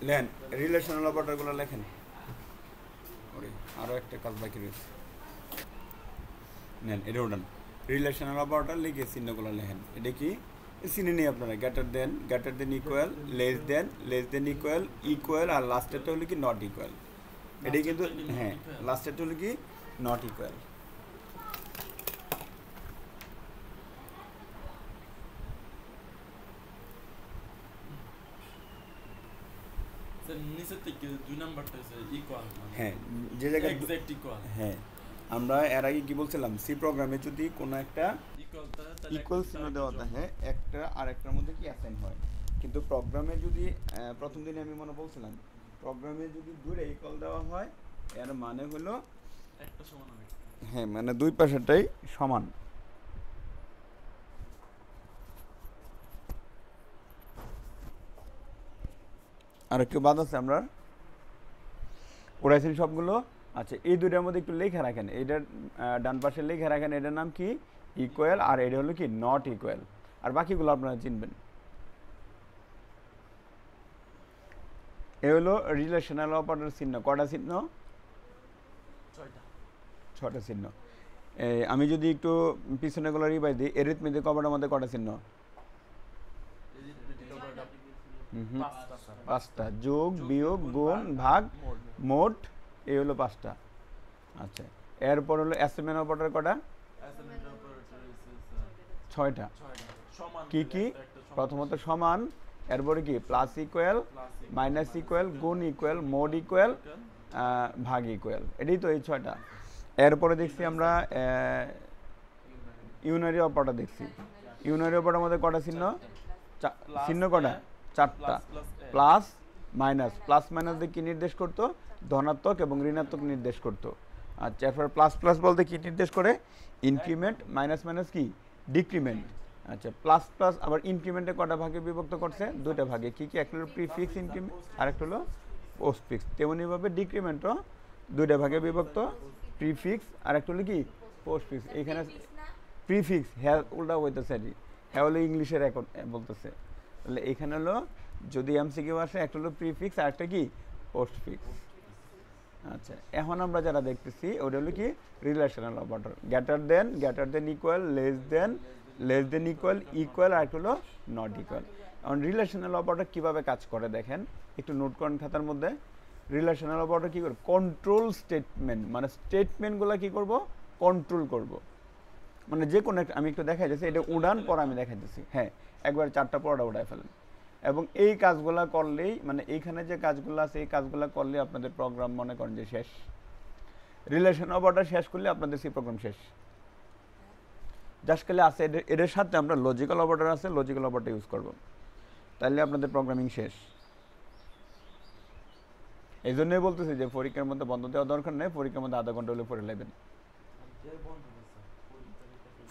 Lane relational অপারেটরগুলো লেখেন। ওরে আরও একটা কাজ বাকি রয়েছে। নেন এটা ওঠান। রিলেশনাল অপারেটর লিখে চিহ্নগুলো লেখেন। এটা কি চিনে নিই আপনারা, greater than equal, less than equal, equal, আর লাস্টেরটা হলো কি নট ইকুয়াল। এটাই কিন্তু হ্যাঁ, লাস্টেরটা হলো কি নট ইকুয়াল। হ্যাঁ, যে জায়গায় হ্যাঁ, আমরা এর আগে কি বলছিলাম, সি প্রোগ্রামে যদি কোনো একটা ইকুয়াল চিহ্ন দেওয়া থাকে একটা আর একটার মধ্যে কি অ্যাসাইন হয়, কিন্তু প্রোগ্রামে যদি প্রথম দিনে আমি মনে বলছিলাম প্রোগ্রামে যদি দূরে ইকুয়াল দেওয়া হয় এর মানে হলো একটা সমান হবে। হ্যাঁ, মানে দুই পাশেরটাই সমান। আর একটু বাদ আছে আমরা পড়াইছি সবগুলো। আচ্ছা, এই দুইটার মধ্যে একটু লেখা রাখেন, এটার ডান পাশে লেখা রাখেন এটার নাম কি ইকুয়াল, আর এটা হলো কি নট ইকুয়াল, আর বাকিগুলো আপনারা চিনবেন। এ হলো রিলেশনাল অপারেটর চিহ্ন। কটা চিহ্ন? ছটা চিহ্ন। আমি যদি একটু পিছনেগুলো রিভাইজ দিই, এরিথমেটিক অপারেটরের মধ্যে কটা চিহ্ন? পাঁচটা। যোগ, বিয়োগ, গুণ, ভাগ, মোট, এই হলো পাঁচটা। আচ্ছা, এরপর হলো অ্যাসাইনমেন্ট অপারেটর কটা? ছয়টা। কি কি? প্রথমত সমান, এরপরে কি প্লাস ইকুয়াল, মাইনাস ইকুয়াল, গুণ ইকুয়াল, মোড ইকুয়াল, ভাগ ইকুয়াল, এটাই তো এই ছয়টা। এরপরে দেখছি আমরা ইউনারি অপারেটর দেখছি। ইউনারি অপারেটরের মধ্যে কটা চিহ্ন? চিহ্ন কটা? চারটা। প্লাস মাইনাস, প্লাস মাইনাস দিয়ে কী নির্দেশ করতো? ধনাত্মক এবং ঋণাত্মক নির্দেশ করতো। আচ্ছা, এরপর প্লাস প্লাস বলতে কী নির্দেশ করে? ইনক্রিমেন্ট। মাইনাস মাইনাস কি? ডিক্রিমেন্ট। আচ্ছা, প্লাস প্লাস আবার ইনক্রিমেন্টে কটা ভাগে বিভক্ত করছে? দুইটা ভাগে। কী কী? একটা হলো প্রিফিক্স ইনক্রিমেন্ট, আর একটা হলো পোস্টফিক্স। তেমনিভাবে ডিক্রিমেন্টও দুইটা ভাগে বিভক্ত, প্রিফিক্স আর একটা হলো কি পোস্টফিক্স। এইখানে প্রিফিক্স হ্যাঁ উল্টা হইতেছে, হ্যাঁ হলো ইংলিশের এখন বলতেছে। তাহলে এখানে হলো যদি এমসিকিউ আসে, একটা হলো প্রিফিক্স আর একটা কি পোস্টফিক্স। আচ্ছা, এখন আমরা যারা দেখতেছি ওটা হলো কি relational operator. Greater than equal, less than equal, equal, আর একটা হলো নট ইকুয়াল। এখন রিলেশনাল অপারেটর কীভাবে কাজ করে দেখেন, একটু নোট করেন খাতার মধ্যে। রিলেশনাল অপারেটর কী করে? কন্ট্রোল স্টেটমেন্ট, মানে স্টেটমেন্টগুলো কী করব? কন্ট্রোল করব। মানে যে কোনো একটা, আমি একটু দেখাই যাচ্ছি, এটা উড়ান পর আমি দেখাই দিচ্ছি। হ্যাঁ, একবার চারটা পড়া উড়াই ফেলেন, এবং এই কাজগুলো করলেই, মানে এইখানে যে কাজগুলো আছে এই কাজগুলো করলে আপনাদের প্রোগ্রাম মনে করেন যে শেষ। রিলেশন অপারেটর শেষ করলে আপনাদের সি প্রোগ্রাম শেষ। জাস্ট খালি আছে এদের সাথে আমরা লজিক্যাল অপারেটর আছে, লজিক্যাল অপারেটর ইউজ করব, তাহলে আপনাদের প্রোগ্রামিং শেষ। এই জন্যই বলতেছি যে পরীক্ষার মধ্যে বন্ধ দেওয়া দরকার নেই, পরীক্ষার মধ্যে আধা ঘন্টা হলে পড়ে নেবেন।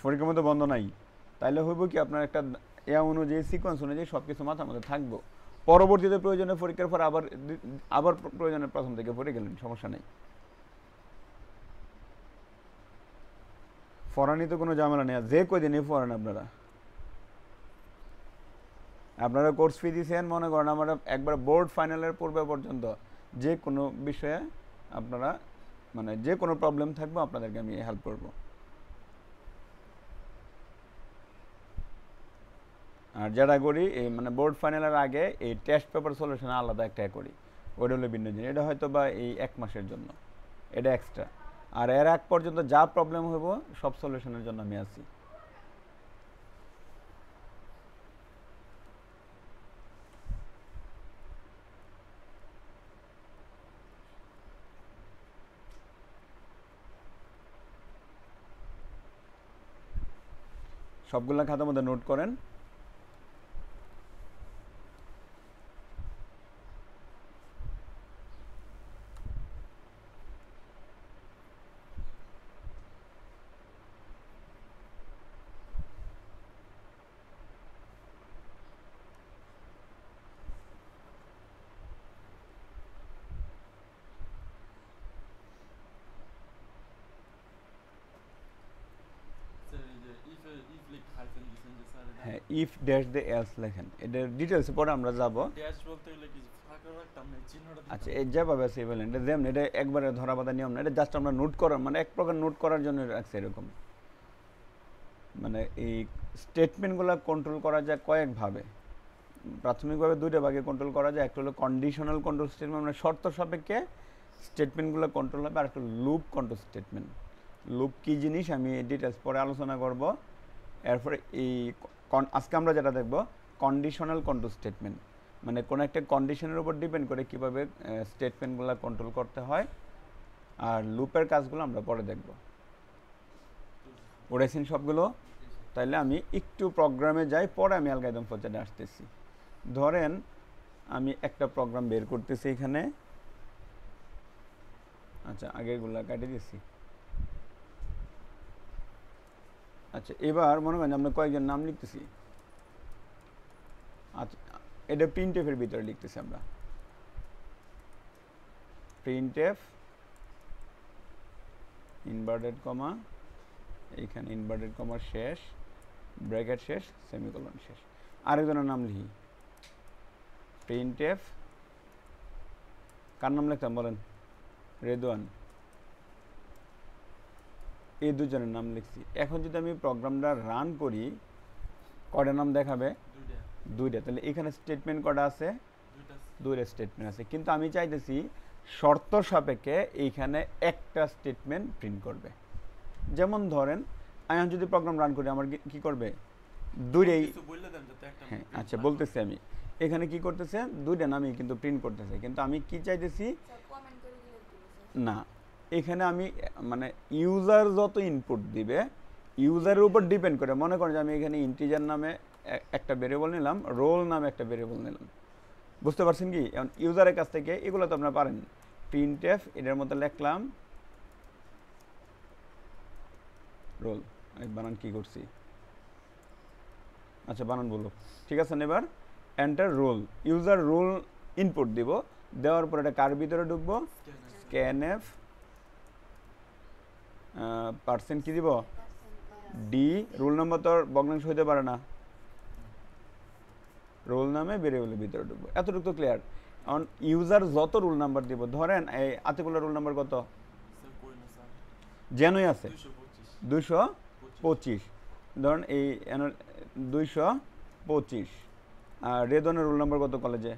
পরীক্ষার মধ্যে বন্ধ নাই, তাইলে হইব কি আপনার একটা অনুযায়ী সিকোয়েন্স অনুযায়ী সব কিছু মাথার মধ্যে থাকবো। পরবর্তীতে প্রয়োজনে পরীক্ষার পর আবার প্রয়োজনে প্রথম থেকে পড়ে গেলেন, সমস্যা নেই। ফরানিতে কোনো ঝামেলা নেই, যে কয়দিনই ফরান আপনারা কোর্স ফি দিয়েছেন, মনে করেন আমরা একবার বোর্ড ফাইনালের পূর্বে পর্যন্ত যে কোনো বিষয়ে আপনারা, মানে যে কোনো প্রবলেম থাকবে আপনাদেরকে আমি হেল্প করব। আর যারা করি এই মানে বোর্ড ফাইনালের আগে এই টেস্ট পেপার সলিউশন আলাদা একটা করি, ওইটা হলো ভিন্ন জিনিস। এটা হয়তো বা এই 1 মাসের জন্য, এটা এক্সট্রা। আর এর আগ পর্যন্ত যা প্রবলেম হইব সব সলিউশনের জন্য আমি আছি। সবগুলা খাতার মধ্যে নোট করেন। হ্যাঁ, ইফ ড্যাশ দে এলস লেখেন, এটার ডিটেলসে পরে আমরা যাব। আচ্ছা এই যেভাবে আছে ইকুইভ্যালেন্ট যেমন এটা একবারে ধরা বাঁধা নিয়ম না, এটা জাস্ট আমরা নোট করার মানে এক প্রকার নোট করার জন্য রাখছি এরকম। মানে এই স্টেটমেন্টগুলো কন্ট্রোল করা যায় কয়েকভাবে। প্রাথমিকভাবে দুইটা ভাগে কন্ট্রোল করা যায়, একটা হলো কন্ডিশনাল কন্ট্রোল স্টেটমেন্ট, মানে শর্ত সাপেক্ষে স্টেটমেন্টগুলো কন্ট্রোল হবে, আর একটা লুপ কন্ট্রোল স্টেটমেন্ট। লুপ কী জিনিস আমি ডিটেলস পরে আলোচনা করব। এরপরে এই আজকে আমরা যেটা দেখব কন্ডিশনাল কন্ট্রোল স্টেটমেন্ট, মানে কোনো একটা কন্ডিশনের উপর ডিপেন্ড করে কীভাবে স্টেটমেন্টগুলো কন্ট্রোল করতে হয়। আর লুপের কাজগুলো আমরা পরে দেখব। পড়েছেন সবগুলো? তাইলে আমি একটু প্রোগ্রামে যাই, পরে আমি অ্যালগরিদম পর্যায়ে আসতেছি। ধরেন আমি একটা প্রোগ্রাম বের করতেছি এখানে। আচ্ছা আগেরগুলা কাটিয়ে দিয়েছি। আচ্ছা এবার মনে করেন আমরা কয়েকজন নাম লিখতেছি। আচ্ছা এটা প্রিন্টএফের ভিতরে লিখতেছি আমরা। প্রিন্টএফ ইনভার্টেড কমা, এইখানে ইনভার্টেড কমা শেষ, ব্র্যাকেট শেষ, সেমিকোলন শেষ। আরেকজনের নাম লিখি প্রিন্টএফ, কার নাম লিখতাম বলেন? রেদওয়ান। এই দুজনের নাম লিখছি। এখন যদি আমি প্রোগ্রামটা রান করি, কয়টা নাম দেখাবে? দুইটা। তাহলে এখানে স্টেটমেন্ট কয়টা আছে? দুইটা স্টেটমেন্ট আছে, কিন্তু আমি চাইতেছি শর্ত সাপেক্ষে এইখানে একটা স্টেটমেন্ট প্রিন্ট করবে। যেমন ধরেন আমি যদি প্রোগ্রাম রান করি আমার কি করবে? দুইটাই। হ্যাঁ আচ্ছা বলতেছি আমি এখানে কি করতেছে, দুইটা নামই কিন্তু প্রিন্ট করতেছে, কিন্তু আমি কি চাইতেছি না, এখানে আমি মানে ইউজার যত ইনপুট দিবে ইউজারের উপর ডিপেন্ড করে। মনে করেন যে আমি এখানে ইন্টিজার নামে একটা ভেরিয়েবল নিলাম, রোল নামে একটা ভেরিয়েবল নিলাম, বুঝতে পারছেন কি? এখন ইউজারের কাছ থেকে এগুলো তো আপনারা পারেন। প্রিন্টএফ এটার মধ্যে লিখলাম রোল, বানান কি করছি? আচ্ছা বানান বলো, ঠিক আছে না? এবার enter roll, user roll input দিব, দেওয়ার পর এটা কার ভিতরে ঢুকবো? স্ক্যানএফ পার্সেন্ট কি দিব? ডি, রোল নাম্বার তো ভগ্নাংশ হইতে পারে না, রোল নামে ভেরিয়েবলের ভিতরে ঢুকবো। এতটুকু তো ক্লিয়ার। এখন ইউজার যত রোল নাম্বার দিব, ধরেন এই আতিকুল্লার রোল নাম্বার কত? জেনই আছে 225, ধরেন এই 225। আর রেদনের রোল নাম্বার কত কলেজে?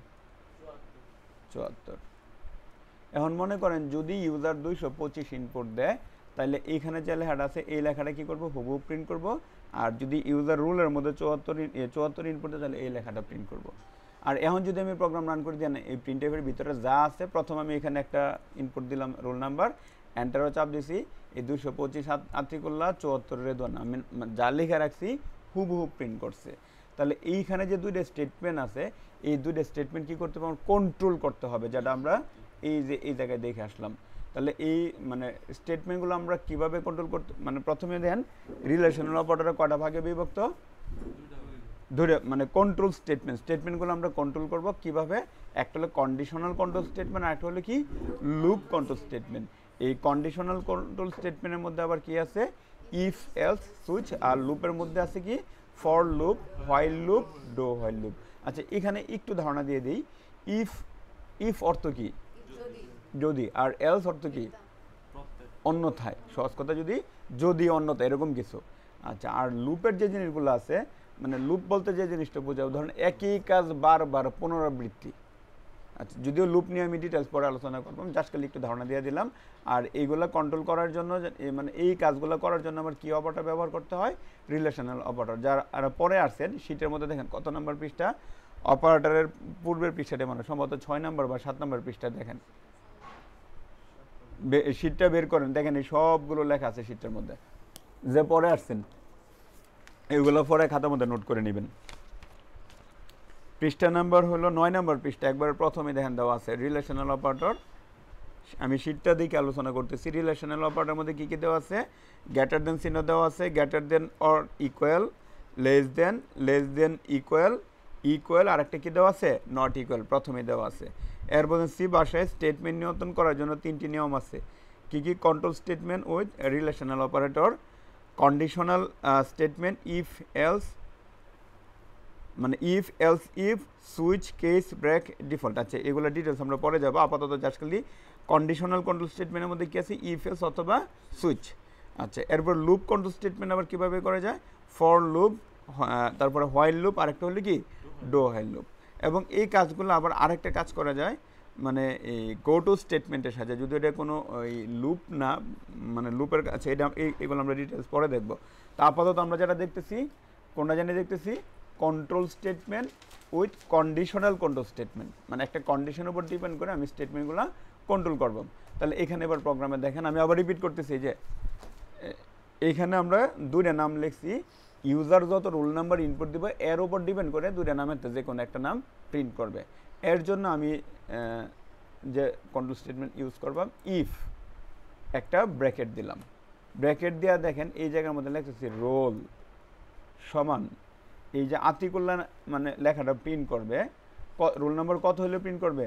74। এখন মনে করেন যদি ইউজার 225 ইনপুট দেয়, তাহলে এইখানে যে লেখাটা আছে এই লেখাটা কি করব? হুবহু প্রিন্ট করব। আর যদি ইউজার রুলের মধ্যে 74 ইনপুট দেয় তাহলে এই লেখাটা প্রিন্ট করব। আর এখন যদি আমি প্রোগ্রাম রান করে দিই, এই প্রিন্টএফের ভিতরে যা আছে, প্রথম আমি এখানে একটা ইনপুট দিলাম রোল নাম্বার, এন্টারও চাপ দিছি, এই 225 আতিকুল্লাহ 74 রেদওয়ান, আমি যা লেখা রাখছি হুবহু প্রিন্ট করছে। তাহলে এইখানে যে দুইটা স্টেটমেন্ট আছে, এই দুইটা স্টেটমেন্ট কি করতে হবে? কন্ট্রোল করতে হবে, যেটা আমরা এই যে এই জায়গায় দেখে আসলাম। তাহলে এই মানে স্টেটমেন্টগুলো আমরা কিভাবে কন্ট্রোল করতে, মানে প্রথমে দেন রিলেশনাল অপারেটর কয়টা ভাগে বিভক্ত? ধরে মানে কন্ট্রোল স্টেটমেন্টগুলো আমরা কন্ট্রোল করব কিভাবে? একটা হলো কন্ডিশনাল কন্ট্রোল স্টেটমেন্ট, আর একটা হলো কি লুপ কন্ট্রোল স্টেটমেন্ট। এই কন্ডিশনাল কন্ট্রোল স্টেটমেন্টের মধ্যে আবার কি আছে? If else switch. আর লুপের মধ্যে আছে কি? For loop, while loop, do while loop. আচ্ছা এখানে একটু ধারণা দিয়ে দিই। ইফ অর্থ কি? যদি। আর এলস অর্থ কি? অন্যথায়। সহজ কথা, যদি অন্যথায়, এরকম কিছু। আচ্ছা আর লুপের যে জিনিসগুলো আছে, মানে লুপ বলতে যে জিনিসটা বোঝায়, ধরেন একই কাজ বারবার পুনরাবৃত্তি। আচ্ছা যদিও লুপ নিয়ে আমি ডিটেলস পরে আলোচনা করবো, জাস্ট খালি একটু ধারণা দিয়ে দিলাম। আর এইগুলো কন্ট্রোল করার জন্য, মানে এই কাজগুলো করার জন্য আমার কি অপারেটর ব্যবহার করতে হয়? Relational operator. যারা পরে আসছেন শীটের মধ্যে দেখেন কত নম্বর পৃষ্ঠা, অপারেটরের পূর্বের পৃষ্ঠাটা মানে সম্ভবত 6 নম্বর বা 7 নম্বর পৃষ্ঠা, দেখেন শীটটা বের করেন, দেখেন এই সবগুলো লেখা আছে শীটের মধ্যে। যে পরে আসছেন এগুলো পরে খাতার মধ্যে নোট করে নেবেন। পৃষ্ঠা নাম্বার হলো 9 নম্বর পৃষ্ঠা, একবার প্রথমে দেখেন দেওয়া আছে রিলেশনাল অপারেটর। আমি শীটটা দিকে আলোচনা করতেছি। রিলেশনাল অপারেটরের মধ্যে কী কী দেওয়া আছে? গ্রেটার দেন চিহ্ন দেওয়া আছে, greater than or equal, less than equal, আর একটা কী দেওয়া আছে? নট ইকুয়াল, প্রথমে দেওয়া আছে। এর মধ্যে সি ভাষায় স্টেটমেন্ট নিয়ন্ত্রণ করার জন্য 3টি নিয়ম আছে। কী কী? Control statement with relational operator, conditional statement, if else, মানে if else if switch case break default. আচ্ছা এগুলো ডিটেলস আমরা পরে যাবো, আপাতত জাস্ট খালি কন্ডিশনাল কন্ট্রোল স্টেটমেন্টের মধ্যে কি আছে, ইফ এলস অথবা সুইচ। আচ্ছা এরপর লুপ কন্ট্রোল স্টেটমেন্ট আবার কীভাবে করা যায়, ফর লুপ, তারপরে হোয়াইল লুপ, আরেকটা হলো কি ডো হোয়াইল লুপ। এবং এই কাজগুলো আবার আরেকটা কাজ করা যায়, মানে এই গো টু স্টেটমেন্টের সাথে, যদি এটা কোনো ওই লুপ না, মানে লুপের কাছে, এটা এগুলো আমরা ডিটেলস পরে দেখবো। তা আপাতত আমরা যেটা দেখতেছি, কোনটা জানি দেখতেছি, control statement with conditional control statement, মানে একটা কন্ডিশনের উপর ডিপেন্ড করে আমি স্টেটমেন্টগুলো কন্ট্রোল করব। তাহলে এখানে এবার প্রোগ্রামে দেখেন, আমি আবার রিপিট করতেছি যে এইখানে আমরা দুইটা নাম লিখছি, ইউজার যত রোল নাম্বার ইনপুট দিব এর উপর ডিপেন্ড করে দুইটা নামের যে কোনো একটা নাম প্রিন্ট করবে। এর জন্য আমি যে কন্ট্রোল স্টেটমেন্ট ইউজ করলাম, ইফ একটা ব্র্যাকেট দিলাম, ব্র্যাকেট দেওয়া দেখেন এই জায়গার মধ্যে লিখতেছি রোল সমান, এই যে আতিকুল্লা মানে লেখাটা প্রিন্ট করবে, রোল নাম্বার কত হলে প্রিন্ট করবে,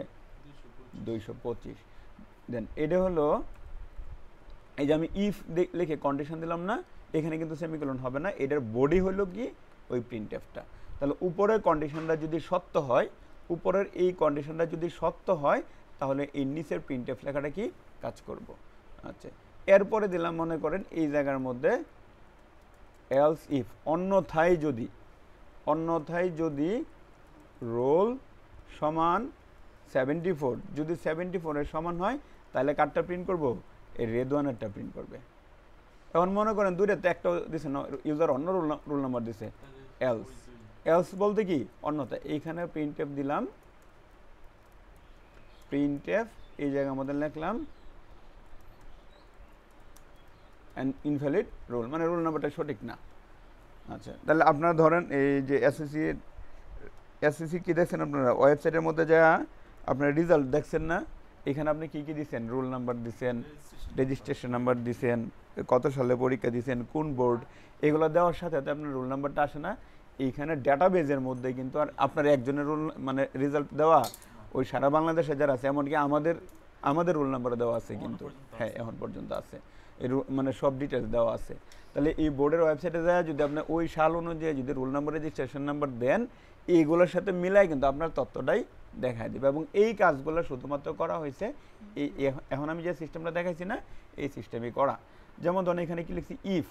225। দেন এটা হলো, এই যে আমি ইফ লিখে কন্ডিশন দিলাম না, এখানে কিন্তু সেমিকোলন হবে না, এটার বডি হলো কি ওই প্রিন্টএফটা। তাহলে উপরের কন্ডিশনটা যদি সত্য হয়, উপরের এই কন্ডিশনটা যদি সত্য হয়, তাহলে এই নিচের প্রিন্টএফ লেখাটা কি কাজ করব। আচ্ছা এরপরে দিলাম, মনে করেন এই জায়গার মধ্যে এলস ইফ, অন্যথায় যদি রোল সমান 74, যদি 74-এর সমান হয়, তাহলে কারটা প্রিন্ট করব, এই রেদওয়ানেরটা প্রিন্ট করবে। এখন মনে করেন দুইটাতে একটা দিছে, ইউজার অন্য রোল নাম্বার দিছে, এলস বলতে কি অন্যথা, এইখানে প্রিন্টএফ দিলাম, প্রিন্টএফ এই জায়গার মধ্যে লিখলাম ইনভ্যালিড রোল, মানে রোল নাম্বারটা সঠিক না। আচ্ছা তাহলে আপনারা ধরেন এই যে এসএসসি কি দেখছেন আপনারা, ওয়েবসাইটের মধ্যে যা আপনার রেজাল্ট দেখছেন না, এখানে আপনি কি কি দিচ্ছেন, রোল নাম্বার দিচ্ছেন, রেজিস্ট্রেশন নাম্বার দিচ্ছেন, কত সালে পরীক্ষা দিচ্ছেন, কোন বোর্ড, এগুলো দেওয়ার সাথে সাথে আপনার রোল নাম্বারটা আসে না। এইখানে ডাটাবেজের মধ্যে কিন্তু আর আপনার একজনের রোল মানে রেজাল্ট দেওয়া, ওই সারা বাংলাদেশে যারা আছে, এমনকি আমাদের রোল নাম্বার দেওয়া আছে কিন্তু, হ্যাঁ এখন পর্যন্ত আছে, এর মানে সব ডিটেলস দেওয়া আছে। তাহলে এই বোর্ডের ওয়েবসাইটে যায় যদি আপনি ওই সাল অনুযায়ী যদি রোল নাম্বার রেজিস্ট্রেশন নাম্বার দেন, এইগুলোর সাথে মিলাই কিন্তু আপনার তথ্যটাই দেখায় দেবে। এবং এই কাজগুলো শুধুমাত্র করা হয়েছে এই এখন আমি যে সিস্টেমটা দেখাইছি না, এই সিস্টেমই করা। যেমন ধরুন এখানে কি লিখছি, ইফ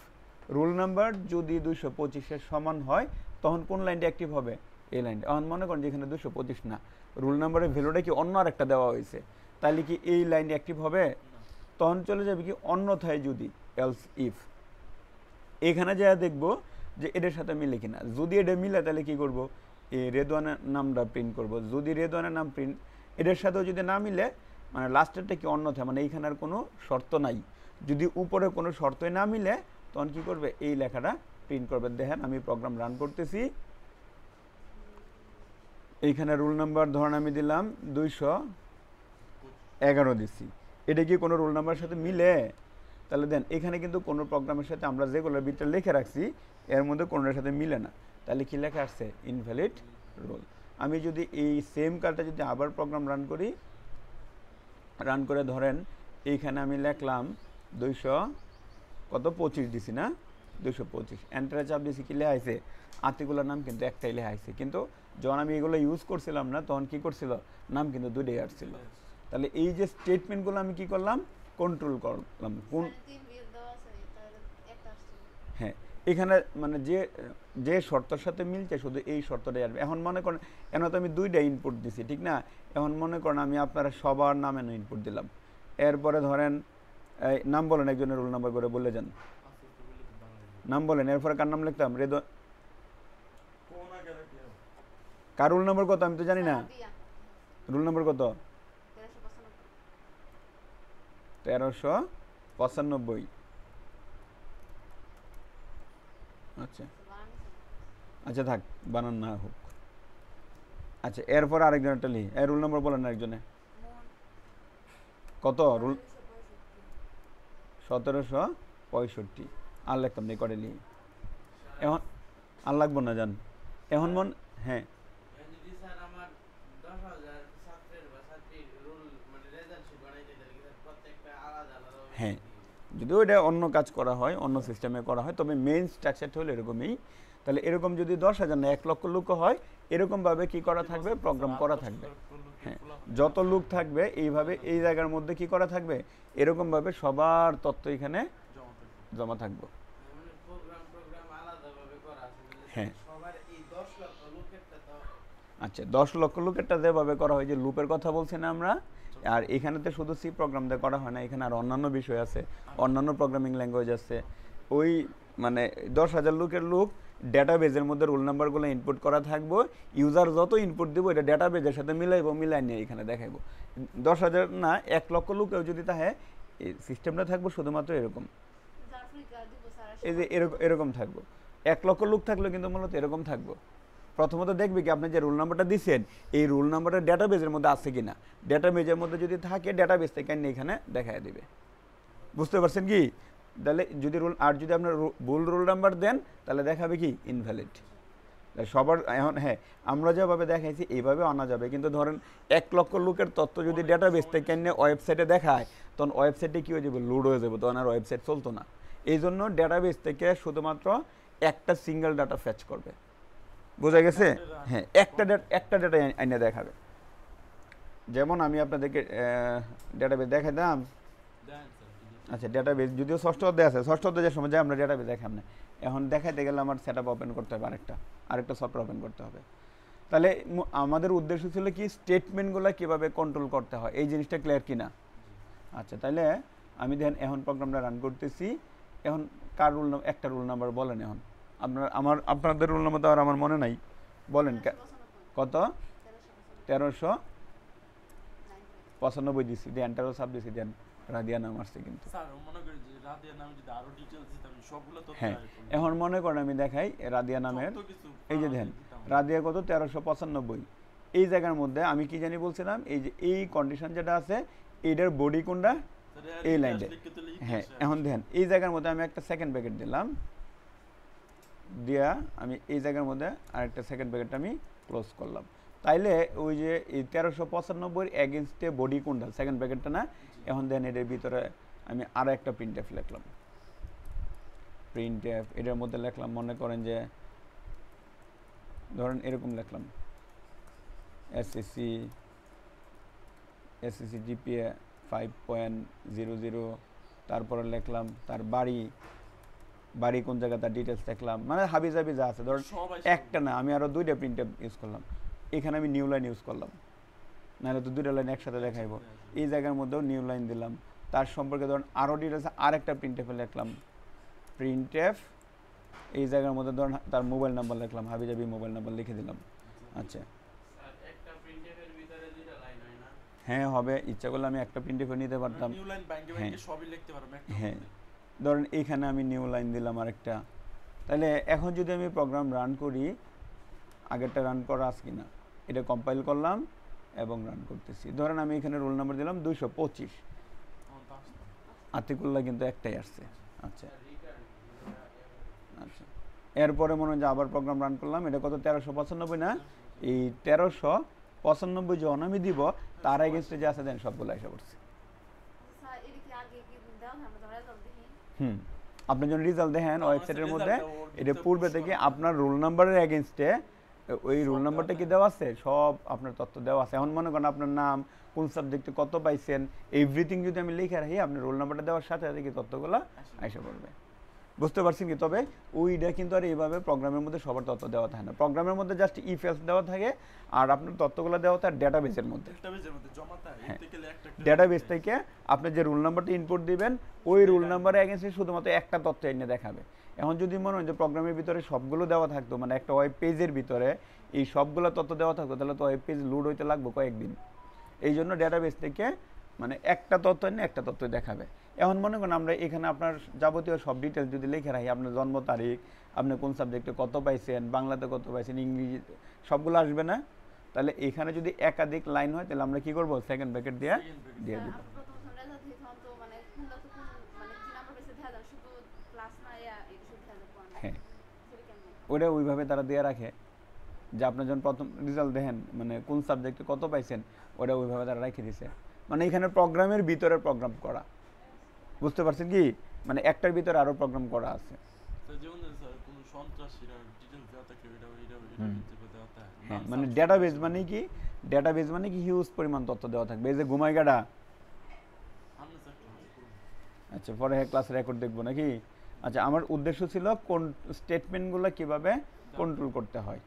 রোল নাম্বার যদি 225-এর সমান হয়, তখন কোন লাইনটা অ্যাক্টিভ হবে, এই লাইনটা। এখন মনে করেন যে এখানে 225 না, রোল নাম্বারের ভ্যালুটা কি অন্য আর একটা দেওয়া হয়েছে, তাহলে কি এই লাইনটা অ্যাক্টিভ হবে, তখন চলে যাবে কি অন্যথায় যদি, এলস ইফ। এখানে যা দেখবো যে এটার সাথে মিলে কিনা, যদি এটা মিলে তাহলে কি করব, এই রেদওয়ানের নামটা প্রিন্ট করব। যদি রেদওয়ানের নাম প্রিন্ট এটার সাথেও যদি না মিলে, মানে লাস্টেরটা কি অন্যথায়, মানে এইখানে আর কোনো শর্ত নাই, যদি উপরে কোনো শর্তই না মিলে, তখন কি করবে, এই লেখাটা প্রিন্ট করবে। দেখেন আমি প্রোগ্রাম রান করতেছি, এইখানে রোল নাম্বার ধরেন আমি দিলাম 211 দিছি, এটা কি কোনো রোল নাম্বারের সাথে মিলে, তাহলে দেন এখানে কিন্তু কোনো প্রোগ্রামের সাথে আমরা যেগুলো বিটটা লিখে রাখছি এর মধ্যে কোনোটার সাথে মিলে না, তাহলে কি লেখা আসছে, ইনভ্যালিড রোল। আমি যদি এই সেম কাজটা যদি আবার প্রোগ্রাম রান করে ধরেন এইখানে আমি লিখলাম 225 দিছি না, 225 এন্টারে চাপ দিছি, কি লেখা আছে, আতিকুলার নাম কিন্তু একটাই লেখা আছে, কিন্তু যখন আমি এগুলো ইউজ করছিলাম না, তখন কি করছিল, নাম কিন্তু দুইটাই আসছিল। তাহলে এই যে স্টেটমেন্টগুলো আমি কি করলাম, কন্ট্রোল করলাম, কোন, হ্যাঁ এখানে মানে যে শর্তের সাথে মিলছে শুধু এই শর্তটাই আসবে। এখন মনে করেন এখন তো আমি দুইটা ইনপুট দিছি, ঠিক না, এখন মনে করেন আমি আপনারা সবার নামে ইনপুট দিলাম, এরপরে ধরেন এই নাম বলেন, একজনের রোল নাম্বার করে বলে যান, নাম বলেন, এরপরে কার নাম লিখতাম, কার রোল নাম্বার কত আমি তো জানি না, রোল নাম্বার কত, 1395। আচ্ছা আচ্ছা থাক, বানান না হোক। আচ্ছা এরপর আরেকজনেরটা লিখি, এই রোল নাম্বার বলেন আরেকজনে, কত রোল, 1765। আর লিখতাম নি করে লিখি, এখন আর লাগবো না জান, এখন হ্যাঁ হ্যাঁ, যদি ওইটা অন্য কাজ করা হয়, অন্য সিস্টেমে করা হয়, তবে মেইন স্ট্রাকচারটা হলো এরকমই তাহলে এরকম যদি 10,000 না 1 লক্ষ লোক হয় এরকমভাবে কি করা থাকবে, প্রোগ্রাম করা থাকবে। হ্যাঁ, যত লোক থাকবে এইভাবে এই জায়গার মধ্যে কি করা থাকবে, এরকমভাবে সবার তথ্য এখানে জমা থাকবে। হ্যাঁ, আচ্ছা 10 লক্ষ লোকেরটা যেভাবে করা হয় যে লুপের কথা বলছি না আমরা, আর এখানেতে শুধু সি প্রোগ্রাম দিয়ে করা হয় না, এখানে আর অন্যান্য বিষয় আছে, অন্যান্য প্রোগ্রামিং ল্যাঙ্গুয়েজ আছে। ওই মানে 10,000 লোকের লোক ডেটাবেজের মধ্যে রোল নাম্বারগুলো ইনপুট করা থাকবো, ইউজার যত ইনপুট দিব এটা ডেটাবেজের সাথে মিলাইব, মিলাই নিয়ে এখানে দেখাইব। 10,000 না 1 লক্ষ লোকেও যদি তাহে এই সিস্টেমটা থাকবো শুধুমাত্র এরকম, এই যে এরকম থাকবো। 1 লক্ষ লোক থাকলেও কিন্তু মূলত এরকম থাকবো। প্রথমত দেখবে কি আপনি যে রোল নাম্বারটা দিচ্ছেন এই রোল নাম্বারটা ডেটাবেজের মধ্যে আছে কিনা, ডেটাবেজের মধ্যে যদি থাকে ডেটাবেজ থেকে এখানে দেখায় দিবে। বুঝতে পারছেন কি? তাহলে যদি যদি আপনার ভুল রোল নাম্বার দেন তাহলে দেখাবে কি ইনভ্যালিড। সবার এখন হ্যাঁ আমরা যেভাবে দেখাইছি এইভাবে আনা যাবে, কিন্তু ধরেন 1 লক্ষ লোকের তথ্য যদি ডেটাবেজ থেকে ওয়েবসাইটে দেখায় তখন ওয়েবসাইটে কী হয়ে যাবে, লোড হয়ে যাবে, তখন আর ওয়েবসাইট চলতো না। এই জন্য ডেটাবেজ থেকে শুধুমাত্র একটা সিঙ্গেল ডাটা ফ্যাচ করবে। বোঝা গেছে? হ্যাঁ, একটা ডেটা আইনে দেখাবে। যেমন আমি আপনাদেরকে ডেটাবেজ দেখাইতাম। আচ্ছা, ডেটাবেজ যদিও ষষ্ঠ অধ্যায় আছে, ষষ্ঠ অধ্যায়ের সময় আমরা ডেটাবেজ দেখাম না, এখন দেখাইতে গেলে আমার সেটআপ ওপেন করতে হবে, আরেকটা সফটওয়্যার ওপেন করতে হবে। তাহলে আমাদের উদ্দেশ্য ছিল কি স্টেটমেন্টগুলো কিভাবে কন্ট্রোল করতে হয়, এই জিনিসটা ক্লিয়ার কিনা? আচ্ছা, তাহলে আমি দেখেন এখন প্রোগ্রামটা রান করতেছি। এখন কার একটা রোল নাম্বার বলেন। এখন আপনাদের রোল নাম্বার তো আর আমার মনে নাই, বলেন কত? 1395 দিছি, দেন 13 দিছি, দেন রাদিয়া নাম আসছে কিন্তু। হ্যাঁ, এখন মনে করেন আমি দেখাই রাদিয়া নামের, এই যে দেখেন রাদিয়া কত 1395। এই জায়গার মধ্যে আমি কি জানি বলছিলাম, এই যে এই কন্ডিশন যেটা আছে এইটার বডি কোনটা, এই লাইনটা। হ্যাঁ, এখন দেখেন এই জায়গার মধ্যে আমি একটা সেকেন্ড ব্র্যাকেট দিলাম, দিয়া আমি এই জায়গার মধ্যে আরেকটা সেকেন্ড ব্র্যাকেটটা আমি ক্লোজ করলাম। তাইলে ওই যে এই 1395 এগেনস্টে বডি কোনটা, সেকেন্ড ব্র্যাকেটটা না? এখন দেখেন এটার ভিতরে আমি আরও একটা প্রিন্টএফ লিখলাম, প্রিন্টএফ এটার মধ্যে লিখলাম মনে করেন যে ধরেন এরকম লিখলাম এসএসসি জিপিএ 5.00, তারপরে লিখলাম তার বাড়ি কোন জায়গা, তার ডিটেলস লিখলাম, মানে হাবিজাবি যা আছে। ধরেন একটা না, আমি আরও 2টা প্রিন্টএফ ইউজ করলাম, এখানে আমি নিউ লাইন ইউজ করলাম, নাহলে তো 2টা লাইন একসাথে দেখাইব। এই জায়গার মধ্যেও নিউ লাইন দিলাম, তার সম্পর্কে ধরেন আরও ডিটেলস আরেকটা প্রিন্টএফে লিখলাম, প্রিন্টএফ এই জায়গার মধ্যে ধরেন তার মোবাইল নাম্বার লিখলাম, হাবিজাবি মোবাইল নাম্বার লিখে দিলাম। আচ্ছা, হ্যাঁ হবে, ইচ্ছা করলে আমি একটা প্রিন্টএফে নিতে পারতাম। হ্যাঁ, ধরেন এইখানে আমি নিউ লাইন দিলাম আরেকটা। তাহলে এখন যদি আমি প্রোগ্রাম রান করি, আগেরটা রান করা আছে কিনা এটা কম্পাইল করলাম এবং রান করতেছি। ধরেন আমি এখানে রোল নাম্বার দিলাম 225, আতিকুল্লাহ কিন্তু একটাই আসছে। আচ্ছা আচ্ছা, এরপরে মনে হয় যে আবার প্রোগ্রাম রান করলাম, এটা কত 1395 না? এই 1395 যখন আমি দিব তার এগেইনস্টে যে আছে দেন সবগুলো এসে পড়ছে। আপনি যখন রেজাল্ট দেখেন ওয়েবসাইটের মধ্যে, এটা পূর্বে থেকে আপনার রোল নাম্বারের এগেইনস্টে ওই রোল নাম্বারটা কি দেওয়া আছে, সব আপনার তথ্য দেওয়া আছে। এখন মনে করেন আপনার নাম, কোন সাবজেক্টে কত পাইছেন, এভরিথিং যদি আমি লিখে রাখি আপনার রোল নাম্বারটা দেওয়ার সাথে সাথে কি তথ্যগুলো এসে পড়বে। বুঝতে পারছেন কি? তবে ওইটা কিন্তু আর এইভাবে প্রোগ্রামের মধ্যে সবার তথ্য দেওয়া থাকে না, প্রোগ্রামের মধ্যে জাস্ট ইফ এলস দেওয়া থাকে, আর আপনার তথ্যগুলো দেওয়া থাকে ডেটাবেজের মধ্যে। হ্যাঁ, ডেটাবেজ থেকে আপনি যে রোল নাম্বারটা ইনপুট দিবেন ওই রোল নাম্বারে এগেইনস্টে শুধুমাত্র একটা তথ্য এনে দেখাবে। এখন যদি মনে হয় যে প্রোগ্রামের ভিতরে সবগুলো দেওয়া থাকতো, মানে একটা ওয়েব পেজের ভিতরে এই সবগুলো তথ্য দেওয়া থাকতো, তাহলে তো ওয়েব পেজ লোড হইতে লাগবে কয়েকদিন। এই জন্য ডেটাবেজ থেকে মানে একটা তথ্য এনে একটা তথ্য দেখাবে। এখন মনে করেন আমরা এখানে আপনার যাবতীয় সব ডিটেলস যদি লিখে রাখি, আপনার জন্ম তারিখ, আপনি কোন সাবজেক্টে কত পাইছেন, বাংলাতে কত পাইছেন, ইংরেজি, সবগুলো আসবে না? তাহলে এখানে যদি একাধিক লাইন হয় তাহলে আমরা কি করব, সেকেন্ড ব্র্যাকেট দিয়ে দিব। হ্যাঁ, ওটা ওইভাবে তারা দিয়ে রাখে যে আপনার যখন প্রথম রেজাল্ট দেখেন মানে কোন সাবজেক্টে কত পাইছেন, ওটা ওইভাবে তারা রেখে দিছে। মানে এখানে প্রোগ্রামের ভিতরে প্রোগ্রাম করা, বুঝতে পারছেন কি? মানে একটার ভিতরে আরো প্রোগ্রাম করা আছে। হ্যাঁ মানে ডেটাবেজ মানে কি, ডেটাবেজ মানে কি হিউজ পরিমাণ তথ্য দেওয়া থাকবে। এই যে ঘুমাই গাডা, আচ্ছা পরে ক্লাস রেকর্ড দেখবো নাকি। আচ্ছা আমার উদ্দেশ্য ছিল কোন স্টেটমেন্টগুলো কিভাবে কন্ট্রোল করতে হয়।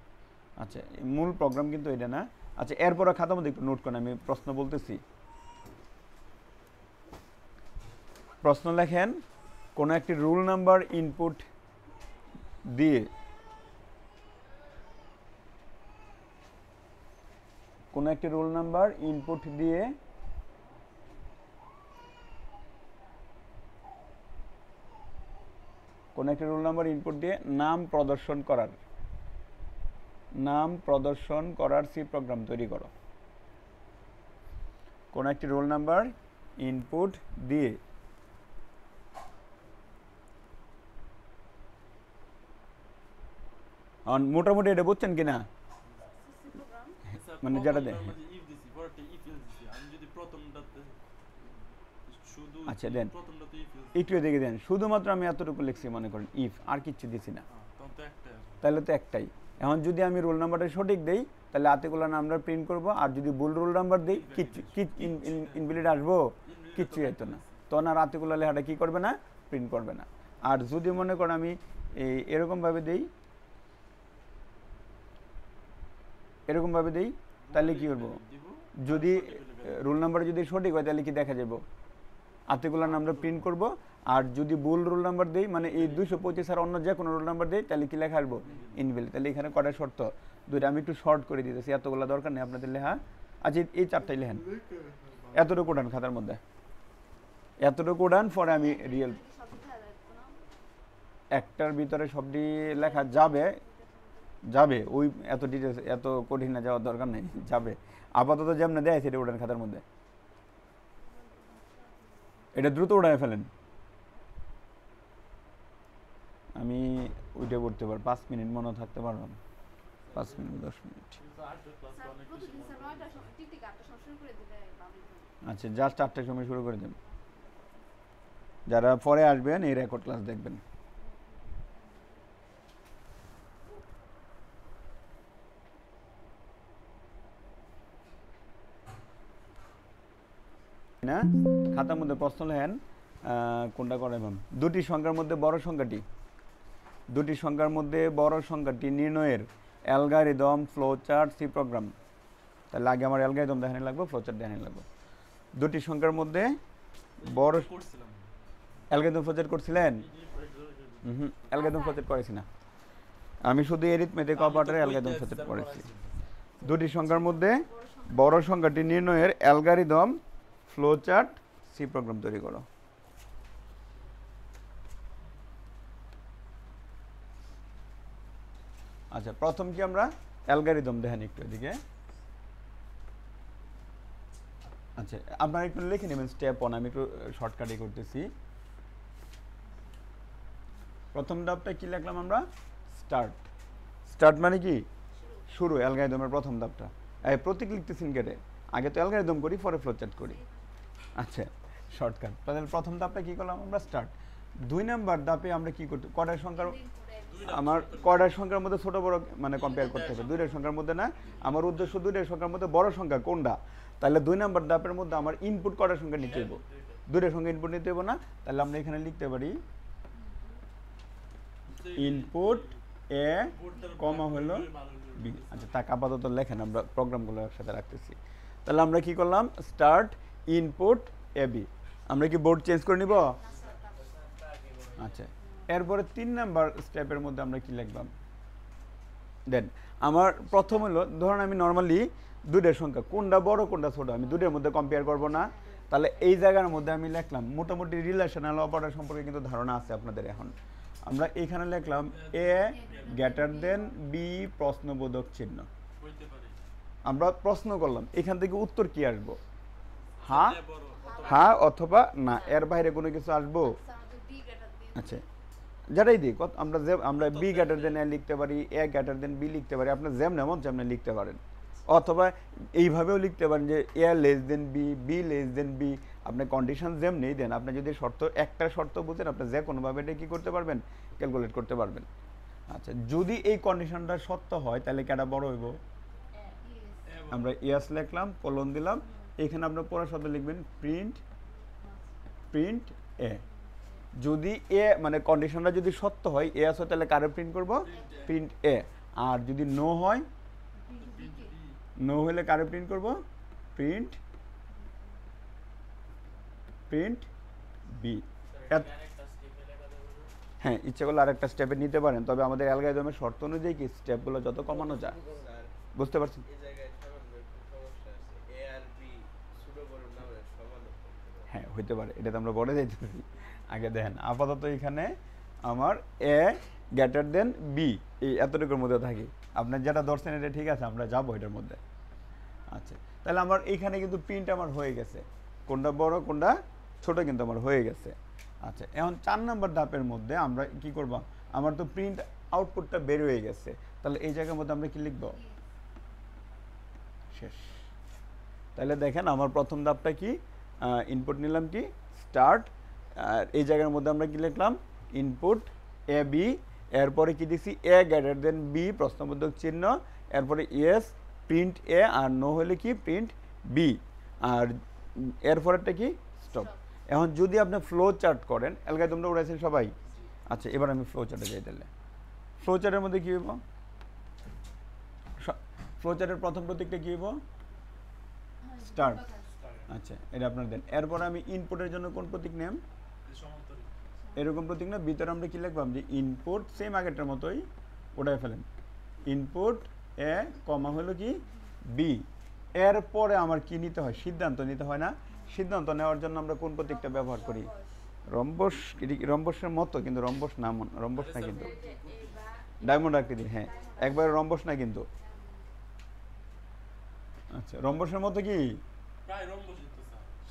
আচ্ছা মূল প্রোগ্রাম কিন্তু এটা না। আচ্ছা এরপরে খাতার মধ্যে একটু নোট করেন, আমি প্রশ্ন বলতেছি। প্রশ্ন লেখেন, কোনো একটি রুল নাম্বার ইনপুট দিয়ে কোনো একটি রোল নাম্বার ইনপুট দিয়ে কোনো একটি রোল নাম্বার ইনপুট দিয়ে নাম প্রদর্শন করার সি প্রোগ্রাম তৈরি করো। কোনো একটি রোল নাম্বার ইনপুট দিয়ে মোটামুটি এটা বুঝছেন কিনা, মানে যেটা দেয়। আচ্ছা দেন একটু দেখে দেন, শুধুমাত্র আমি এতটুকু লিখছি মনে করেন ইফ, আর কিচ্ছু দিছি না, তাহলে তো একটাই। এখন যদি আমি রোল নাম্বারটা সঠিক দেই তাহলে আর্টিকুলার নাম্বার প্রিন্ট করব, আর যদি ভুল রোল নাম্বার দিই কিচ্ছু ইনভ্যালিড আসবো, কিচ্ছু যেত না, তখন আর আর্টিকুলার লেখাটা কি করবে না, প্রিন্ট করবে না। আর যদি মনে করেন আমি এরকমভাবে দিই তাহলে কি করবো, যদি রোল নাম্বার যদি সঠিক হয় তাহলে কি দেখা যাবো, আর্টিকুলার নাম্বার প্রিন্ট করব। আর যদি ভুল রোল নাম্বার দেই, মানে এই 225 আর অন্য যে কোনো রোল নাম্বার দেই, তাহলে কি লেখা আসবো, ইনভ্যালিড। তাহলে এখানে কটা শর্ত, দুইটা। আমি একটু শর্ট করে দিতেছি, এতগুলো দরকার নেই আপনাদের লেখা। আচ্ছা এই চারটাই লেখেন, এতটুকু উঠান খাতার মধ্যে, এতটুকু উঠান, পরে আমি রিয়েল একটার ভিতরে সবটি লেখা যাবে ওই এত ডিটেলস এত কঠিন না যাওয়ার দরকার নেই, যাবে। আপাতত যেমন দেয় সেটা উঠান খাতার মধ্যে, এটা দ্রুত উঠায় ফেলেন। আমি ওইটা করতে পারবো 5 মিনিট, মনে থাকতে পারলাম 5 মিনিট 10 মিনিট। আচ্ছা জাস্ট 8টার সময় শুরু করে দেন, যারা পরে আসবেন এই রেকর্ড ক্লাস দেখবেন। না খাতার মধ্যে প্রশ্ন লেখেন, কোনটা করাইলাম, দুটি সংখ্যার মধ্যে বড় সংখ্যাটি নির্ণয়ের algorithm, flow chart, C program. তাহলে আগে আমার অ্যালগরিদম দেখানো লাগবে, ফ্লো চার্ট দেখানো লাগবে। দুটি সংখ্যার মধ্যে বড় অ্যালগরিদম ফ্লো চার্ট করছিলেন? অ্যালগরিদম ফ্লো চার্ট করেছি না, আমি শুধু arithmetic operator algorithm flow chart করেছি। দুটি সংখ্যার মধ্যে বড় সংখ্যাটি নির্ণয়ের algorithm, flow chart, C program তৈরি করো। আচ্ছা প্রথম কি আমরা অ্যালগরিদম দেখেন একটু এদিকে। আচ্ছা আপনারা একটু লিখে নেবেন স্টেপ 1, আমি একটু শর্টকাটে করতেছি। প্রথম ধাপটা কি লিখলাম আমরা, স্টার্ট মানে কি শুরু, অ্যালগরিদমের প্রথম ধাপটা। এই প্রতীক লিখতেছেন কেটে, আগে তো অ্যালগরিদম করি পরে ফ্লো চার্ট করি। আচ্ছা শর্টকাট, তাহলে প্রথম ধাপটা কি করলাম আমরা, স্টার্ট। 2 নাম্বার ধাপে আমরা কি করতে, কয়টার সংখ্যার, আমার কয়টার সংখ্যার মধ্যে ছোট বড় মানে কম্পেয়ার করতে হবে, 2টার সংখ্যার মধ্যে না, আমার উদ্দেশ্য 2টার সংখ্যার মধ্যে বড় সংখ্যা কোনটা। তাহলে 2 নাম্বার ধাপের মধ্যে আমার ইনপুট কয়টার সংখ্যা নিতে হইব, 2টার সংখ্যা ইনপুট নিতে হইব না। তাহলে আমরা এখানে লিখতে পারি ইনপুট এ কমা হলো বি। আচ্ছা তাকে আপাতত লেখেন, আমরা প্রোগ্রামগুলো একসাথে রাখতেছি। তাহলে আমরা কি করলাম, স্টার্ট ইনপুট এ বি। আমরা কি বোর্ড চেঞ্জ করে নিব? আচ্ছা এরপরে 3 নাম্বার স্টেপের মধ্যে আমরা কি লিখলাম, দেন আমার প্রথম হলো, ধরুন আমি নর্মালি 2টার সংখ্যা কোনটা বড় কোনটা ছোট, আমি 2টার মধ্যে কম্পেয়ার করব না। তাহলে এই জায়গার মধ্যে আমি লিখলাম, মোটামুটি রিলেশনাল অপারেটর সম্পর্কে কিন্তু ধারণা আছে আপনাদের। এখন আমরা এখানে লিখলাম এ গ্রেটার দেন বি প্রশ্নবোধক চিহ্ন। আমরা প্রশ্ন করলাম, এখান থেকে উত্তর কি আসবো, হ্যাঁ অথবা না, এর বাইরে কোনো কিছু আসবো। আচ্ছা যেটাই দিই, আমরা বি গ্রেটার দেন এ লিখতে পারি, এ গ্রেটার দেন বি লিখতে পারি, আপনার যেমন এমন যেমন লিখতে পারেন, অথবা এইভাবেও লিখতে পারেন যে A less than B, B less than B. আপনি কন্ডিশন যেমনি দেন, আপনি যদি একটা শর্ত বুঝেন, আপনি যে কোনোভাবে এটা কী করতে পারবেন, ক্যালকুলেট করতে পারবেন। আচ্ছা, যদি এই কন্ডিশনটা সত্য হয় তাহলে কেটা বড় হইব? আমরা ইয়াস লিখলাম, কোলন দিলাম, এখানে আপনার পড়া শব্দ লিখবেন প্রিন্ট প্রিন্ট এ। যদি এ মানে কন্ডিশনটা যদি সত্য হয়, এ আছে তাহলে কারে প্রিন্ট করব? প্রিন্ট এ। আর যদি নো হয়, নো হলে কারে প্রিন্ট করব? Print print B. হ্যাঁ, ইচ্ছে করলে আরেকটা স্টেপে নিতে পারেন, তবে আমাদের অ্যালগরিদমের শর্ত অনুযায়ী কি স্টেপগুলো যত কমানো যায়। বুঝতে পারছেন? হ্যাঁ, হইতে পারে, এটা তো আমরা বলে যাইতেছি। আগে দেখেন, আপাতত এখানে আমার এ গ্রেটার দেন বি, এই এতটুকুর মধ্যে থাকি। আপনার যেটা ধরছেন এটা ঠিক আছে, আমরা যাবো এটার মধ্যে। আচ্ছা, তাহলে আমার এইখানে কিন্তু প্রিন্ট আমার হয়ে গেছে, কোনটা বড় কোনটা ছোট কিন্তু আমার হয়ে গেছে। আচ্ছা, এখন 4 নম্বর ধাপের মধ্যে আমরা কি করব? আমার তো প্রিন্ট আউটপুটটা বের হয়ে গেছে, তাহলে এই জায়গার মধ্যে আমরা কি লিখব? শেষ। তাহলে দেখেন আমার প্রথম ধাপটা কি, ইনপুট নিলাম কি স্টার্ট, আর এই জায়গার মধ্যে আমরা কি লিখলাম? ইনপুট এ বি, এরপরে কি দিছি? এ গ্রেটার দেন বি প্রশ্নবোধক চিহ্ন, এরপরে ইয়েস প্রিন্ট এ, আর নো হলে কি প্রিন্ট বি, আর এরপরেরটা কি স্টপ। এখন যদি আপনি ফ্লো চার্ট করেন, এলাকায় তোমরা উড়াইছেন সবাই? আচ্ছা, এবার আমি ফ্লো চার্টে যাই। তাহলে ফ্লো চার্টের মধ্যে কী হইব? ফ্লো চার্টের প্রথম প্রতীকটা কী হইব? স্টার্ট। আচ্ছা, এটা আপনার দেন। এরপর আমি ইনপুটের জন্য কোন প্রতীক নেম? এরকম প্রতীক না, ভিতরে আমরা কি লিখবাম? যে ইনপুট সেম আগেরটার মতোই ওটাই ফেলেন, ইনপুট এ কমা হলো কি বি। এরপরে আমার কি নিতে হয়? সিদ্ধান্ত নিতে হয় না? সিদ্ধান্ত নেওয়ার জন্য আমরা কোন প্রতীকটা ব্যবহার করি? রম্বস। রম্বসের মতো, কিন্তু রম্বস না, রম্বস না কিন্তু, ডায়মন্ড আকৃতি। হ্যাঁ, একবারে রম্বস না কিন্তু। আচ্ছা, রম্বসের মতো কি?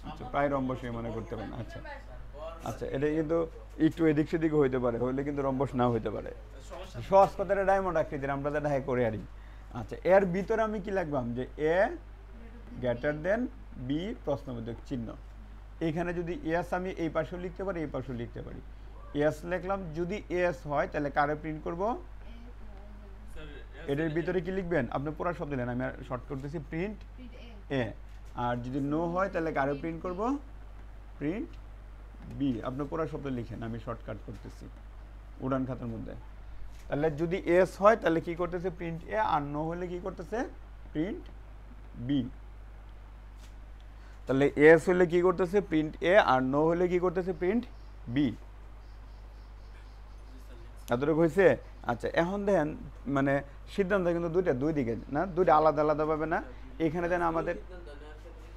আচ্ছা, প্রায় রম্বসই মনে করতে পারেন। আচ্ছা আচ্ছা, এটা কিন্তু একটু এদিক সেদিক হইতে পারে, হইলে কিন্তু রম্বস না হইতে পারে। সহজ কথাটা ডায়মন্ড আকৃতির, আমরা যেটা হ্যাঁ করে আরি। আচ্ছা, এর ভিতরে আমি কি লিখবাম? যে এ গ্রেটার দেন বি প্রশ্নবোধক চিহ্ন। এখানে যদি এস আমি এই পাশেও লিখতে পারি, এই পাশেও লিখতে পারি। এস লিখলাম, যদি এস হয় তাহলে কারে প্রিন্ট করব? এটার ভিতরে কি লিখবেন? আপনি পুরো শব্দ দিলেন, আমি শর্ট করতেছি প্রিন্ট এ। আর যদি নো হয় তাহলে কারে প্রিন্ট করব? Print B. আপনি পুরো শব্দ লিখেন, আমি শর্টকাট করতেছি উড়ান খাতার মধ্যে। তাহলে যদি এস হয় তাহলে কি করতেছে? প্রিন্ট এ, আর নো হলে কি করতেছে? Print B. তাহলে এস হলে কি করতেছে? প্রিন্ট এ, আর নো হলে কি করতেছে? Print B. এতটুকু হয়েছে? আচ্ছা, এখন দেখেন মানে সিদ্ধান্ত কিন্তু দুই দিকে না, দুইটা আলাদা আলাদাভাবে না। এখানে দেন আমাদের,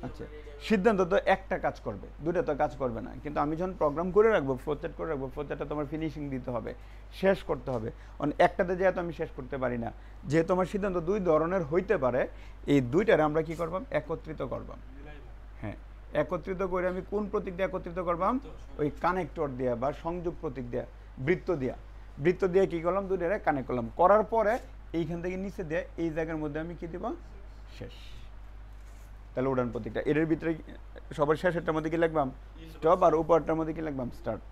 আচ্ছা সিদ্ধান্ত তো একটা কাজ করবে, দুটো তো কাজ করবে না। কিন্তু আমি যখন প্রোগ্রাম করে রাখবো, ফ্লোচার্ট করে রাখবো, ফ্লোচার্টটা তোমার ফিনিশিং দিতে হবে, শেষ করতে হবে। একটাতে যেহেতু আমি শেষ করতে পারি না, যেহেতু আমার সিদ্ধান্ত দুই ধরনের হইতে পারে, এই দুইটারে আমরা কি করবাম? একত্রিত করবাম। হ্যাঁ, একত্রিত করে আমি কোন প্রতীক দিয়ে একত্রিত করবাম? ওই কানেক্টর দিয়ে বা সংযোগ প্রতীক দিয়ে, বৃত্ত দিয়া। বৃত্ত দিয়ে কী করলাম? দুইটারে কানেক্ট করলাম। করার পরে এইখান থেকে নিচে দিয়ে এই জায়গার মধ্যে আমি কি দিব? শেষ। তাহলে উড়ান প্রতীকটা এর ভিতরে সবার শেষেরটার মধ্যে কি লিখবাম? স্টপ। আর উপরটার মধ্যে কি লিখবাম? স্টার্ট।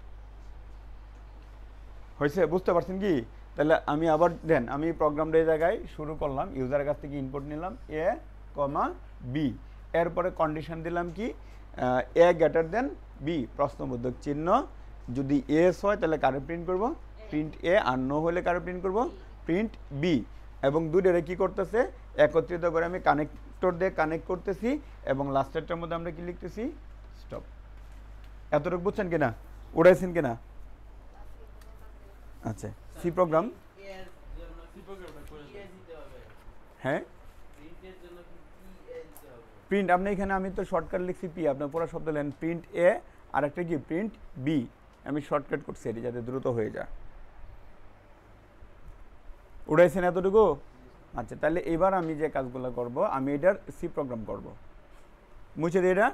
হয়েছে? বুঝতে পারছেন কি? তাহলে আমি আবার দেন, আমি প্রোগ্রামটা এই জায়গায় শুরু করলাম, ইউজারের কাছ থেকে ইনপুট নিলাম এ কমা বি, এরপরে কন্ডিশন দিলাম কি এ গ্রেটার দেন বি প্রশ্নবোধক চিহ্ন। যদি এস হয় তাহলে কারে প্রিন্ট করব? প্রিন্ট এ। আর নো হলে কারে প্রিন্ট করব? Print B. এবং দুইটারে কি করতেছে? একত্রিত করে আমি কানেক্টর দিয়ে কানেক্ট করতেছি, এবং লাস্টেরটার মধ্যে আমরা কি লিখতেছি? স্টপ। এতটুকু বুঝছেন কিনা? উড়াইছেন কিনা? আচ্ছা, সি প্রোগ্রাম। হ্যাঁ, প্রিন্ট আপনি এখানে, আমি তো শর্টকাট লিখছি পি, আপনার পুরো শব্দ লেন প্রিন্ট এ, আর একটা কি প্রিন্ট বি। আমি শর্টকাট করছি এটি যাতে দ্রুত হয়ে যায়। উড়াইছেন এতটুকু? আচ্ছা, তাহলে এবার আমি যে কাজগুলো করব, আমি এটার সি প্রোগ্রাম করব। মুছে দিই এটা,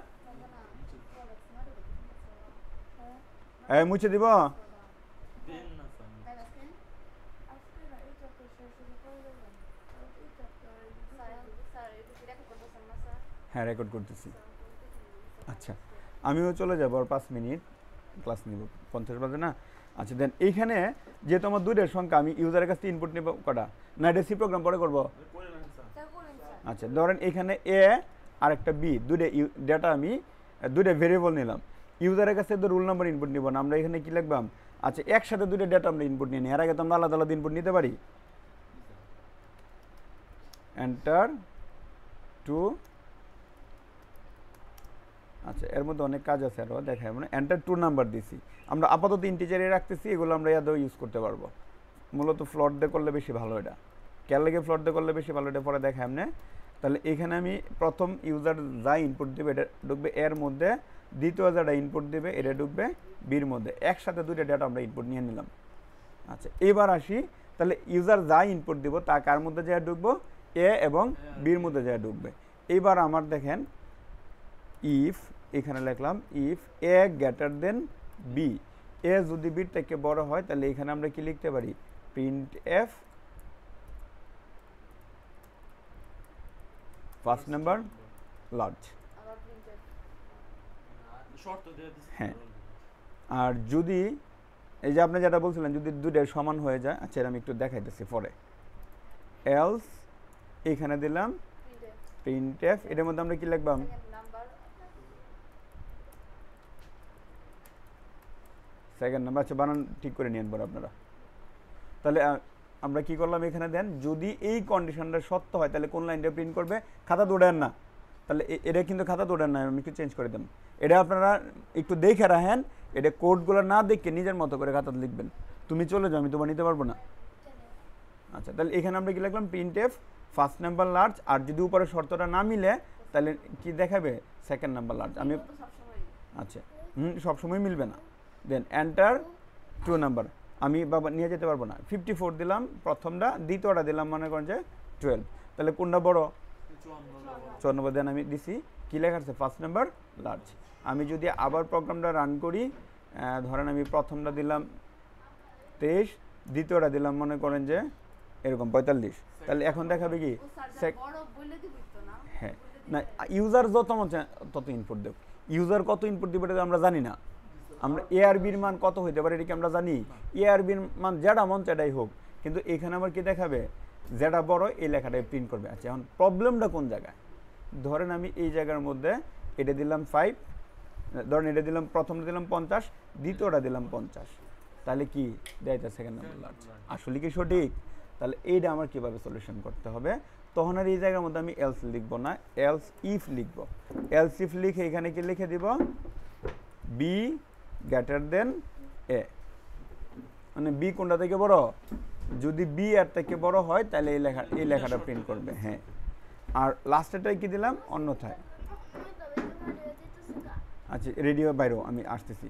মুছে দিব। হ্যাঁ, রেকর্ড করতেছি। আচ্ছা, আমিও চলে যাব আর 5 মিনিট ক্লাস নিব, 50 বাজে না। আচ্ছা দেন এইখানে যেহেতু আমার দুইটার সংখ্যা আমি ইউজারের কাছ থেকে ইনপুট নেব কটা না এটা সি প্রোগ্রাম পরে করবো আচ্ছা ধরেন এখানে এ আর একটা বি দুইটা ডেটা আমি দুইটা ভেরিয়েবল নিলাম ইউজারের কাছে তো রুল নাম্বার ইনপুট নিব না আমরা এখানে কি লিখবাম আচ্ছা একসাথে দুইটা ডেটা আমরা ইনপুট নিয়ে নিই এর আগে তো আমরা আলাদা আলাদা ইনপুট নিতে পারি এন্টার টু আচ্ছা এর মধ্যে অনেক কাজ আছে আরও দেখায় মানে এন্টার টু নাম্বার দিছি আমরা আপাতত ইন্টিজারে রাখতেছি এগুলো আমরা ইয়াদেও ইউজ করতে পারবো মূলত ফ্লট দিয়ে করলে বেশি ভালো এটা কেন লাগে ফ্লট দিয়ে করলে বেশি ভালো এটা পরে দেখায় এমনি তাহলে এখানে আমি প্রথম ইউজার যা ইনপুট দেবে এটা ঢুকবে এর মধ্যে দ্বিতীয় যারা ইনপুট দেবে এটা ঢুকবে বির মধ্যে একসাথে দুইটা ডেটা আমরা ইনপুট নিয়ে নিলাম আচ্ছা এবার আসি তাহলে ইউজার যা ইনপুট দিব তা কার মধ্যে যা ঢুকবো এ এবং বির মধ্যে যা ঢুকবে এইবার আমার দেখেন ইফ এখানে লিখলাম if A greater than B A যদি বির থেকে বড় হয় তাহলে এখানে আমরা কি লিখতে পারি print F first number large হ্যাঁ আর যদি এই যে আপনি যেটা বলছিলেন যদি দুইটা সমান হয়ে যায় আচ্ছা আমি একটু দেখাইতেছি পরে এলস এখানে দিলাম প্রিন্ট এফ এটার মধ্যে আমরা কি লিখবাম সেকেন্ড নাম্বার আচ্ছা বানান ঠিক করে নিয়ে আনবো আপনারা তাহলে আমরা কি করলাম এখানে দেন যদি এই কন্ডিশনটা সত্য হয় তাহলে কোন লাইনটা প্রিন্ট করবে খাতা দৌড়ান না তাহলে এটা কিন্তু খাতা দৌড়ান না আমি একটু চেঞ্জ করে দেন এটা আপনারা একটু দেখে রাখেন এটা কোডগুলো না দেখে নিজের মতো করে খাতা লিখবেন তুমি চলে যাও আমি তোমার নিতে পারবো না আচ্ছা তাহলে এখানে আমরা কি লিখলাম printf first number large আর যদি উপরে শর্তটা না মিলে তাহলে কি দেখাবে সেকেন্ড নাম্বার লার্জ আমি আচ্ছা সবসময় মিলবে না দেন এন্টার টু নাম্বার আমি বাবা নিয়ে যেতে পারবো না 54 দিলাম প্রথমটা দ্বিতীয়টা দিলাম মনে করেন যে 12 তাহলে কোনটা বড় 54 দেন আমি দিছি কি লেখা আছে ফার্স্ট নাম্বার লার্জ আমি যদি আবার প্রোগ্রামটা রান করি ধরেন আমি প্রথমটা দিলাম 23 দ্বিতীয়টা দিলাম মনে করেন যে এরকম 45 তাহলে এখন দেখাবে কি হ্যাঁ না ইউজার যত মন তত ইনপুট দেব ইউজার কত ইনপুট দিবে এটা আমরা জানি না আমরা এ আর বির মান কত হইতে পারে এটা কি আমরা জানি এ আর বির মান যেটা মন সেটাই হোক কিন্তু এখানে আমার কি দেখাবে যেটা বড় এই লেখাটাই প্রিন্ট করবে আচ্ছা এখন প্রবলেমটা কোন জায়গায় ধরেন আমি এই জায়গার মধ্যে এটা দিলাম 5 ধরেন এটা দিলাম প্রথমটা দিলাম 50 দ্বিতীয়টা দিলাম 50 তাহলে কি দেয়টা সেকেন্ড নাম্বার লার্জ আসলে কি সঠিক তাহলে এইটা আমার কিভাবে সলিউশন করতে হবে তখন আর এই জায়গার মধ্যে আমি এলস লিখবো না এলস ইফ লিখবো এলস ইফ লিখে এখানে কি লিখে দিব বি গ্রেটার দেন এ মানে বি কোনটা থেকে বড় যদি বি এর থেকে বড় হয় তাহলে এই লেখাটা প্রিন্ট করবে হ্যাঁ আর লাস্টেরটাই কি দিলাম অন্যথায় আচ্ছা রেডিও বাইরেও আমি আসতেছি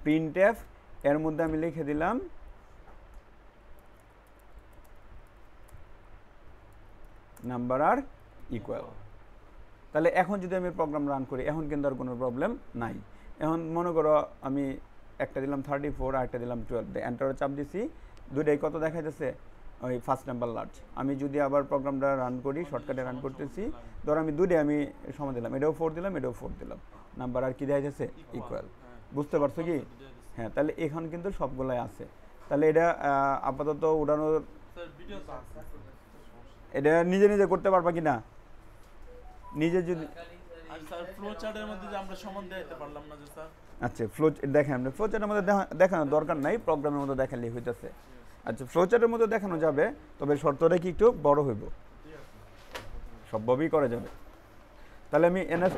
প্রিন্ট এফ এর মধ্যে আমি লিখে দিলাম নাম্বার আর ইকুয়াল তাহলে এখন যদি আমি প্রোগ্রাম রান করি এখন কিন্তু আর কোনো প্রবলেম নাই এখন মনে করো আমি একটা দিলাম 34 আর একটা দিলাম 12 এন্টারে চাপ দিছি দুইটাই কত দেখাইতেছে ওই ফার্স্ট নাম্বার লার্জ আমি যদি আবার প্রোগ্রামটা রান করি শর্টকাটে রান করতেছি ধর আমি দুইটাই আমি সমান দিলাম এটাও 4 দিলাম এটাও 4 দিলাম নাম্বার আর কি দেখাইতেছে ইকুয়াল বুঝতে পারছো কি হ্যাঁ তাহলে এখন কিন্তু সবগুলাই আছে তাহলে এটা আপাতত উড়ানোর এটা নিজে নিজে করতে পারবা কি না নিজে যদি স্যার ফ্লো চার্টের মধ্যে যে আমরা সমান দেখাতে পারলাম না যে স্যার আচ্ছা ফ্লো দেখেন আমরা ফ্লো চার্টের মধ্যে দেখানোর দরকার নাই প্রোগ্রামের মধ্যে দেখালেই হইতাছে আচ্ছা ফ্লো চার্টের মধ্যে দেখানো যাবে তবে শর্তটা কি একটু বড় হইব সবভাবেই করা যাবে তাহলে আমি এনএস